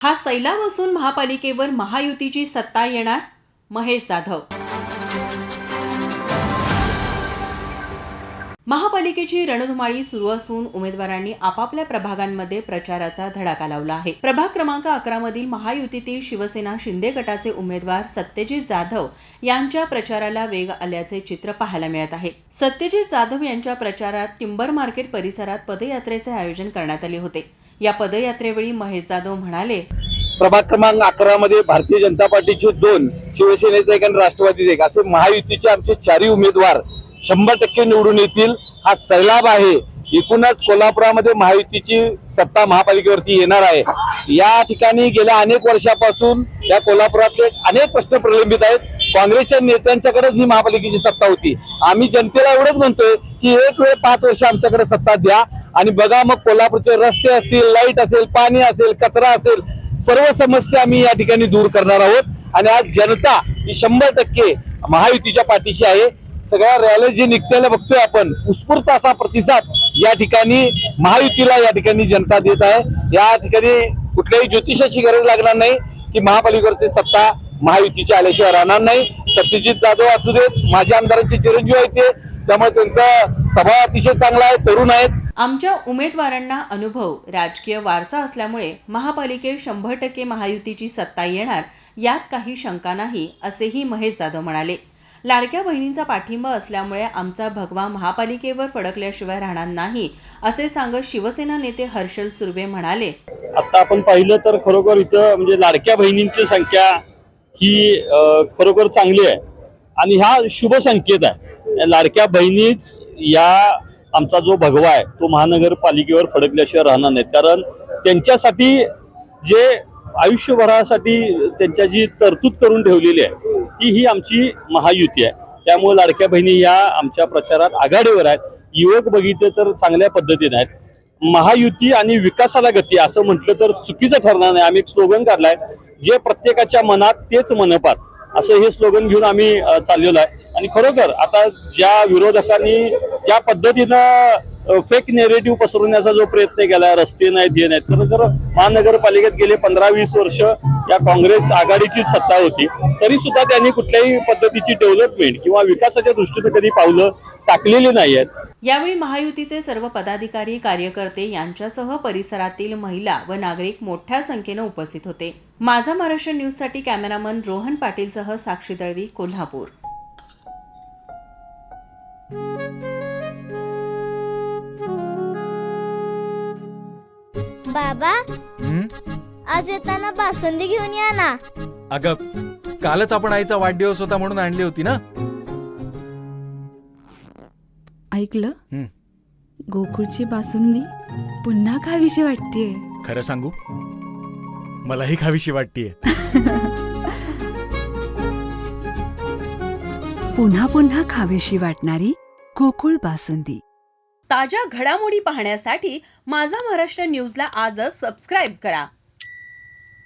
हा सैलाब असून महापालिकेवर महायुतीची सत्ता येणार, महेश जाधव. महापालिकेची रणधुमाळी सुरू असून उमेदवारांनी आपापल्या प्रभागांमध्ये प्रचाराचा धडाका लावला आहे. प्रभाग क्रमांक 11 मधील महायुतीतील शिवसेना शिंदे गटाचे उमेदवार सत्यजित जाधव यांच्या प्रचाराला वेग आल्याचे चित्र पाहायला मिळत आहे. सत्यजित जाधव यांच्या प्रचारात टिंबर मार्केट परिसरात पदयात्रेचे आयोजन करण्यात आले होते. या पदयात्रेवेळी महेश जाधव म्हणाले, प्रभाग क्रमांक 11 मध्ये भारतीय जनता पार्टीचे 2, शिवसेनेचे 1 आणि राष्ट्रवादीचे 1 असे महायुतीचे आमचे 4 उमेदवार 100% निवडून येतील. हा सैलाब आहे. एकूणच कोल्हापुरामध्ये महायुतीची सत्ता महापालिकेवरती येणार आहे. या ठिकाणी गेल्या अनेक वर्षापासून या कोल्हापुरातले अनेक प्रश्न प्रलंबित आहेत. काँग्रेसच्या नेत्यांच्याकडेच ही महापालिकेची सत्ता होती. आम्ही जनतेला एवढंच म्हणतोय की एक वेळ 5 वर्ष आमच्याकडे सत्ता द्या आणि बघा मग कोल्हापूरचे रस्ते असतील, लाईट असेल, पाणी असेल, कचरा असेल, सर्व समस्या आम्ही या ठिकाणी दूर करणार आहोत. आणि आज जनता ही 100% महायुतीच्या पाठीशी आहे. सगळ्या रॅली जे निघताना बघतोय आपण, उत्स्फूर्त असा प्रतिसाद या ठिकाणी महायुतीला या ठिकाणी जनता देत आहे. या ठिकाणी कुठल्याही ज्योतिषाची गरज लागणार नाही की महापालिकेवरती सत्ता महायुतीची आल्याशिवाय राहणार नाही. सत्यजित जाधव असू देत, माझ्या आमदारांचे चिरंजीव आहेत ते, त्यामुळे त्यांचा स्वभाव अतिशय चांगला आहे, तरुण आहेत. आमच्या उमेदवारांना अनुभव, राजकीय वारसा असल्यामुळे महापालिकेत 100% महायुतीची सत्ता येणार यात काही शंका नाही, असेही महेश जाधव म्हणाले. लाडक्या बहिणींचा पाठिंबा असल्यामुळे आमचा भगवा महापालिकेवर फडकल्याशिवाय राहणार नाही, असे सांगत शिवसेना नेते हर्षल सुर्वे म्हणाले, आता आपण पाहिलं तर खरोखर इथं म्हणजे लाडक्या बहिणींची संख्या ही खरोखर चांगली आहे आणि हा शुभ संकेत आहे. लाडक्या बहिणीच या आमचा जो भगवा आहे तो महानगरपालिकेवर फडकल्याशिवाय राहणार नाहीत. कारण त्यांच्यासाठी जे आयुष्यभरासाठी त्यांच्या जी तरतूद करून ठेवलेली आहे ती ही आमची महायुती आहे. त्यामुळे लाडक्या बहिणी या आमच्या प्रचारात आघाडीवर आहेत. युवक बघितले तर चांगल्या पद्धतीने आहेत. महायुती आणि विकासाला गती असं म्हटलं तर चुकीचं ठरणार नाही. आम्ही एक स्लोगन काढलाय, जे प्रत्येकाच्या मनात तेच मनपात, असं हे स्लोगन घेऊन आम्ही चाललेलो आहे. आणि खरोखर आता ज्या विरोधकांनी ज्या पद्धतीनं फेक नेरेटिव्ह पसरवण्याचा जो प्रयत्न केला, रस्ते नाहीत, हे नाहीत, खरोखर महानगरपालिकेत गेले 15-20 वर्ष या काँग्रेस आघाडीची सत्ता होती, तरी सुद्धा त्यांनी कुठल्याही पद्धतीची डेव्हलपमेंट किंवा विकासाच्या दृष्टीने कधी पावलं टाकलेली नाही आहेत. यावेळी महायुतीचे सर्व पदाधिकारी, कार्यकर्ते यांच्यासह परिसरातील महिला व नागरिक मोठ्या संख्येने उपस्थित होते. माझा महाराष्ट्र न्यूजसाठी कॅमेरामन रोहन पाटीलसह साक्षी दळवी, कोल्हापूर. बाबा, आज येताना बासुंदी घेऊन या ना. अगं, कालच आपण आईचा वाढदिवस होता म्हणून आणली होती ना. ऐकलं, गोकुळची बासुंदी पुन्हा खावीशी वाटतेय. खरं सांगू, मलाही खावीशी वाटतेय. पुन्हा पुन्हा खावीशी वाटणारी गोकुळ बासुंदी. ताज्या घडामोडी पाहण्यासाठी माझा महाराष्ट्र न्यूजला आजच सबस्क्राईब करा.